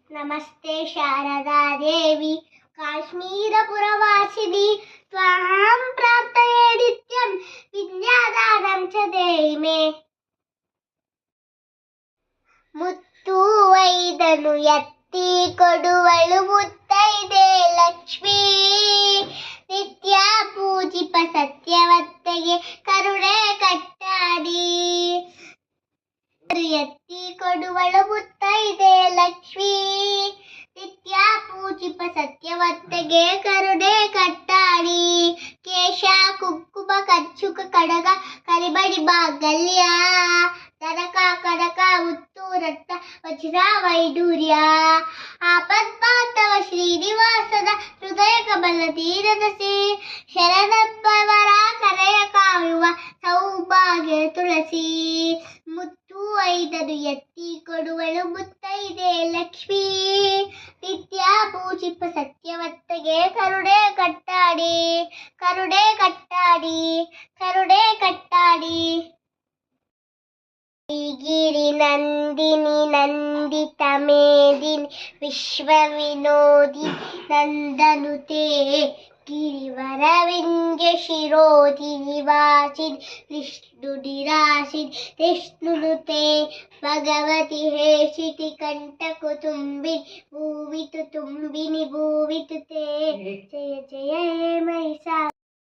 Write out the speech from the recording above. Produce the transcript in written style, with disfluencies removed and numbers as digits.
ನಮಸ್ತೆ ಶಾರದಾ ದೇವಿ ಕಾಶ್ಮೀರಪುರವಾಸಿನಿ ತ್ವಾಂ ಪ್ರಾರ್ಥಯೇ ನಿತ್ಯಂ ವಿದ್ಯಾದಾನಂ ಚ ದೇಹಿ ಮೇ. ಮುತ್ತು ಐದನು ಎತ್ತಿ ಕೊಡುವಳು ಮುತ್ತೈದೆ ಲಕ್ಷ್ಮೀ, ನಿತ್ಯ ಪೂಜಿಪ ಸತ್ಯವತ್ತೆಗೆ ಕರುಣೆ ಕಟ್ಟಾಡಿ. ಎತ್ತಿ ಕೊಡುವಳು ಮುತ್ತೈದೆ ಲಕ್ಷ್ಮೀ, ನಿತ್ಯ ಪೂಜಿಪ ಸತ್ಯವತ್ತೆಗೆ ಕರುಣೆ ಕಟ್ಟಾಡಿ. ಕೇಶ ಕುಂಕುಮ ಕಚ್ಚುಕ ಕಡಗ ಕರಿಬಡಿ ಮಾಂಗಲ್ಯ, ಕನಕ ಕನಕ ಮುತ್ತು ರತ್ನ ವಜ್ರ ವೈಡೂರ್ಯ. ಆಪದ್ಮಾತವ ಶ್ರೀನಿವಾಸದ ಹೃದಯ ಕಮಲ ತೀರದಸಿ, ಶರಣಪ್ಪವರ ಕರೆಯ ಕಾಯುವ ಸೌಭಾಗ್ಯ ತುಳಸಿ. ಮುತ್ತು ಐದನು ಎತ್ತಿ ಕೊಡುವಳು ಮುತ್ತೈದೆ ಲಕ್ಷ್ಮೀ, ನಿತ್ಯ ಪೂಜಿಪ ಸತ್ಯವತ್ತೆಗೆ ಕರುಣೆ ಕಟ್ಟಾಡಿ, ಕರುಣೆ ಕಟ್ಟಾಡಿ, ಕರುಣೆ ಕಟ್ಟಾಡಿ. ಗಿರಿ ನಂದಿನಿ ನಂದಿತ ಮೇದಿನಿ ವಿಶ್ವ ವಿನೋದಿ ನಂದನುತೆ, ಗಿರಿವರ ವಿಂಧ್ಯ ಶಿರೋಧಿನಿ ವಾಸಿನಿ ವಿಷ್ಣು ನಿರಾಸಿನಿ ವಿಷ್ಣುನುತೆ. ಭಗವತಿ ಹೇಷಿತಿ ಕಂಠ ಕುತುಂಬಿನಿ ಭೂವಿತು ತುಂಬಿನಿ ಭೂವಿತುತೆ. ಜಯ ಜಯ ಹೇ ಮಹಿಷಾ.